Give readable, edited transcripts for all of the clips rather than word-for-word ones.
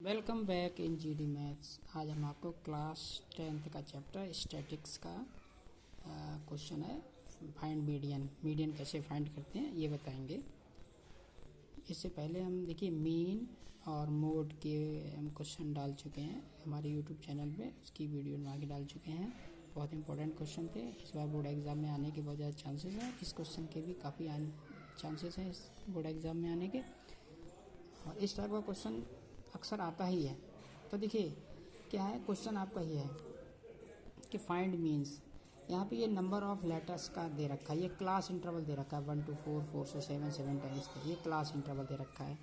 Welcome back in GD maths. आज हम आपको क्लास 10th का चैप्टर स्टैटिक्स का क्वेश्चन है। फाइंड मीडियन कैसे फाइंड करते हैं ये बताएंगे। इससे पहले हम देखिए मीन और मोड के हम क्वेश्चन डाल चुके हैं हमारे यूट्यूब चैनल पे, उसकी वीडियो बना के डाल चुके हैं। बहुत इंपॉर्टेंट क्वेश्चन थे, इस बार बोर्ड एग्ज़ाम में आने के बहुत ज़्यादा चांसेस हैं। इस क्वेश्चन के भी काफ़ी चांसेस हैं इस बोर्ड एग्ज़ाम में आने के, और इस टाइप का क्वेश्चन अक्सर आता ही है। तो देखिए क्या है क्वेश्चन आपका ये है कि फाइंड मीन्स, यहाँ पे ये नंबर ऑफ लेटर्स का दे रखा है, ये क्लास इंटरवल दे रखा है 1 to 4, 4 से 7, 7 to 10, ये क्लास इंटरवल दे रखा है,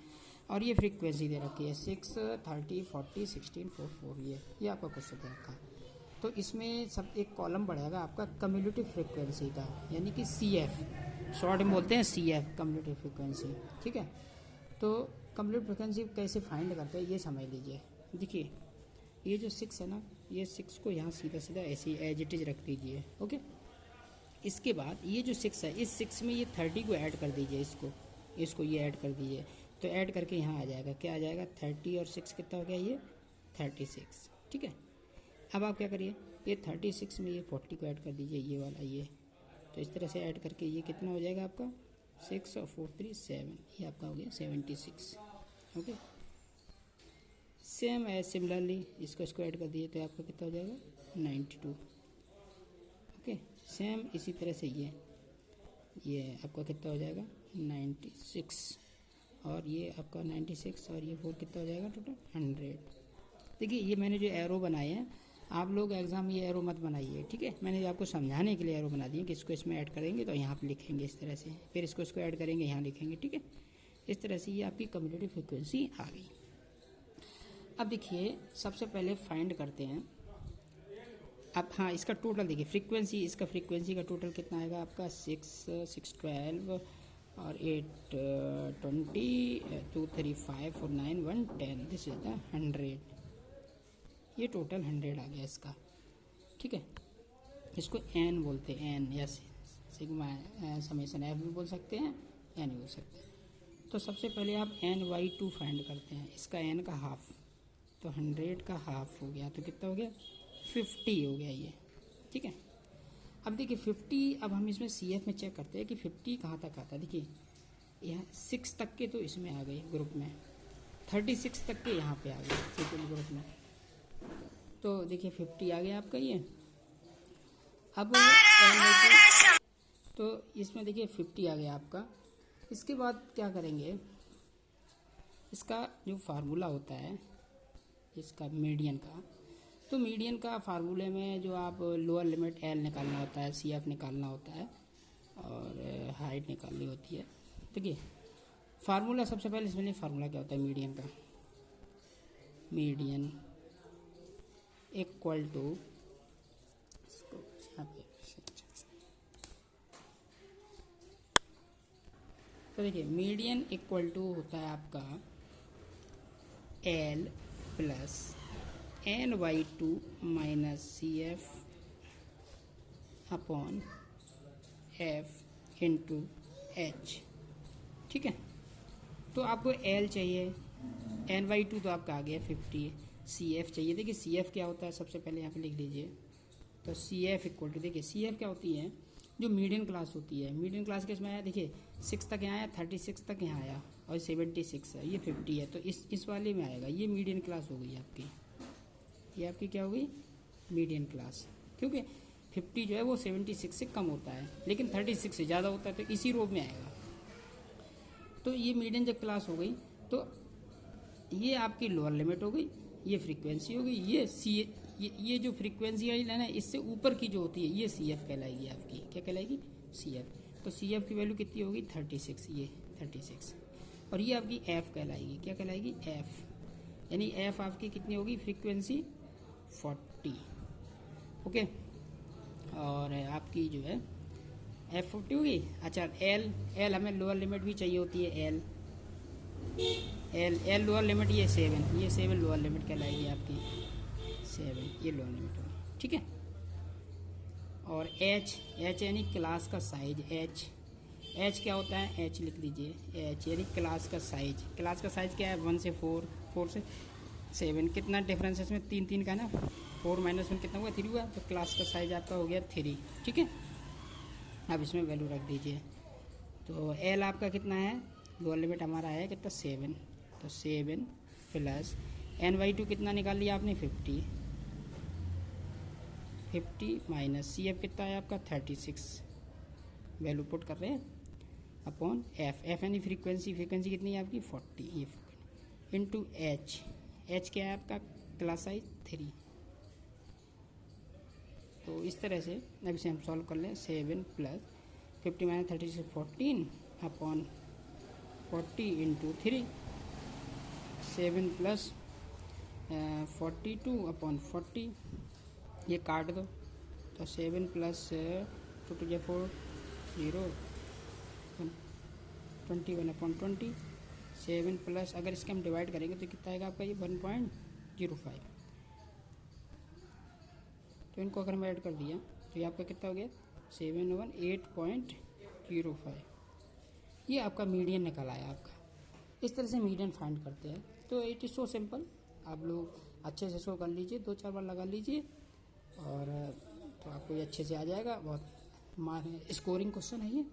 और ये फ्रीक्वेंसी दे रखी है 6, 30, 40, 16, 4, 4, ये आपका क्वेश्चन दे रखा है। तो इसमें सब एक कॉलम बढ़ेगा आपका कम्युलेटिव फ्रीक्वेंसी का, यानी कि CF, शॉर्ट में बोलते हैं CF, कम्युलेटिव फ्रीक्वेंसी। ठीक है, तो कम्युलेटिव फ्रीक्वेंसी कैसे फाइंड करते हैं ये समझ लीजिए। देखिए ये जो 6 है ना, ये 6 को यहाँ सीधा सीधा ऐसे ही एज इट इज रख दीजिए। ओके, इसके बाद ये जो 6 है, इस 6 में ये 30 को ऐड कर दीजिए, इसको ये ऐड कर दीजिए, तो ऐड करके यहाँ आ जाएगा, क्या आ जाएगा 30 और 6 कितना हो गया, ये 36। ठीक है, अब आप क्या करिए, ये 36 में ये 40 को ऐड कर दीजिए, ये वाला ये, तो इस तरह से ऐड करके ये कितना हो जाएगा आपका 6 और 4, 3, 7, ये आपका हो गया 76। ओके, सेम है, सिमिलरली इसको ऐड कर दिए तो आपका कितना हो जाएगा 92। ओके, सेम इसी तरह से ये आपका कितना हो जाएगा 96, और ये आपका 96 और ये 4 कितना हो जाएगा टोटल 100। देखिए ये मैंने जो एरो बनाए हैं, आप लोग एग्ज़ाम ये एरो मत बनाइए। ठीक है, मैंने आपको समझाने के लिए एरो बना दिए कि इसको इसमें ऐड करेंगे तो यहाँ पे लिखेंगे इस तरह से, फिर इसको ऐड करेंगे यहाँ लिखेंगे। ठीक है, इस तरह से ये आपकी कम्युलेटिव फ्रीक्वेंसी आ गई। अब देखिए सबसे पहले फाइंड करते हैं। अब हाँ, इसका टोटल देखिए फ्रीक्वेंसी, इसका फ्रीक्वेंसी का टोटल कितना आएगा आपका 6, 12 और 8, 20, 2, 3, 5, 4, 9, 1, 10, दिस इज द 100। ये टोटल 100 आ गया इसका। ठीक है, इसको n बोलते हैं, n या सिग्मा समेशन f भी बोल सकते हैं, n भी बोल सकते हैं। तो सबसे पहले आप n/2 फाइंड करते हैं, इसका n का हाफ, तो 100 का हाफ हो गया तो कितना हो गया 50 हो गया ये। ठीक है, अब देखिए 50, अब हम इसमें CF में चेक करते हैं कि 50 कहाँ तक आता है। देखिए यहाँ 6 तक के तो इसमें आ गए ग्रुप में, 36 तक के यहाँ पे आ गए सेकेंड ग्रुप में, तो देखिए 50 आ गया आपका ये। अब तो इसमें देखिए 50 आ गया आपका। इसके बाद क्या करेंगे, इसका जो फार्मूला होता है इसका मीडियन का, तो मीडियन का फार्मूले में जो आप लोअर लिमिट L निकालना होता है, CF निकालना होता है, और हाइट निकालनी होती है। देखिए फार्मूला सबसे पहले इसमें फार्मूला क्या होता है मीडियन का, मीडियन इक्वल टू, तो देखिए मीडियन इक्वल टू होता है आपका L plus n/2 minus CF upon F into H। ठीक है, तो आपको L चाहिए, n/2 तो आपका आ गया 50, CF चाहिए। देखिए CF क्या होता है, सबसे पहले यहाँ पे लिख लीजिए, तो CF इक्वल टू, देखिए CF क्या होती है, जो मीडियन क्लास होती है, मीडियन क्लास के इसमें आया, देखिए 6 तक यहाँ आया, 36 तक यहाँ आया, और 76 है, ये 50 है, तो इस वाले में आएगा, ये मीडियन क्लास हो गई आपकी, ये आपकी क्या हो गई मीडियन क्लास, क्योंकि 50 जो है वो 76 से कम होता है, लेकिन 36 से ज़्यादा होता है, तो इसी रो में आएगा। तो ये मीडियन जब क्लास हो गई तो ये आपकी लोअर लिमिट हो गई, ये फ्रीक्वेंसी हो गई, ये जो फ्रीक्वेंसी वाली लाइन है इससे ऊपर की जो होती है ये CF कहलाएगी आपकी, क्या कहलाएगी CF। तो CF की वैल्यू कितनी होगी 36, ये 36, और ये आपकी F कहलाएगी, क्या कहलाएगी F, यानी F आपकी कितनी होगी फ्रीक्वेंसी 40। ओके, और आपकी जो है F 40 होगी। अच्छा L हमें लोअर लिमिट भी चाहिए होती है, L लोअर लिमिट ये 7 लोअर लिमिट कहलाएगी आपकी, 7 ये लोअर लिमिट होगी। ठीक है, और H यानी क्लास का साइज, H क्या होता है, H लिख दीजिए, H यानी क्लास का साइज। क्लास का साइज क्या है 1 से 4, 4 से 7 कितना डिफरेंस है इसमें, 3 3 का ना, 4 - 1 कितना हुआ, 3 हुआ। तो क्लास का साइज आपका हो गया 3, ठीक है। अब इसमें वैल्यू रख दीजिए। तो एल आपका कितना है, लोअर लिमिट हमारा है कितना 7, तो 7 प्लस n/2 कितना निकाल लिया आपने 50 माइनस सी एफ कितना है आपका 36, वैल्यू पुट कर रहे हैं अपॉन एफ यानी फ्रीक्वेंसी कितनी है आपकी 40, ये इंटू एच क्या है आपका क्लास साइज 3। तो इस तरह से अब इसे हम सॉल्व कर लें। 7 plus 50 minus 36 14 upon 40 into 3, 7 plus 42 upon 40, ये काट दो। तो 7 प्लस 2 to 4 0 21 अपॉन 20, 7 प्लस अगर इसके हम डिवाइड करेंगे तो कितना आएगा आपका ये 1.05। तो इनको अगर हम ऐड कर दिया तो ये आपका कितना हो गया 718.05। ये आपका मीडियन निकल आया आपका। इस तरह से मीडियन फाइंड करते हैं। तो इट इज़ सो सिंपल, आप लोग अच्छे से शो कर लीजिए, 2-4 बार लगा लीजिए और तो आपको ये अच्छे से आ जाएगा। बहुत स्कोरिंग क्वेश्चन है ये।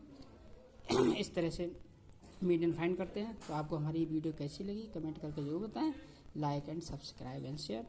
इस तरह से मीडियन फाइंड करते हैं। तो आपको हमारी वीडियो कैसी लगी कमेंट करके जरूर बताएं। Like and subscribe and share.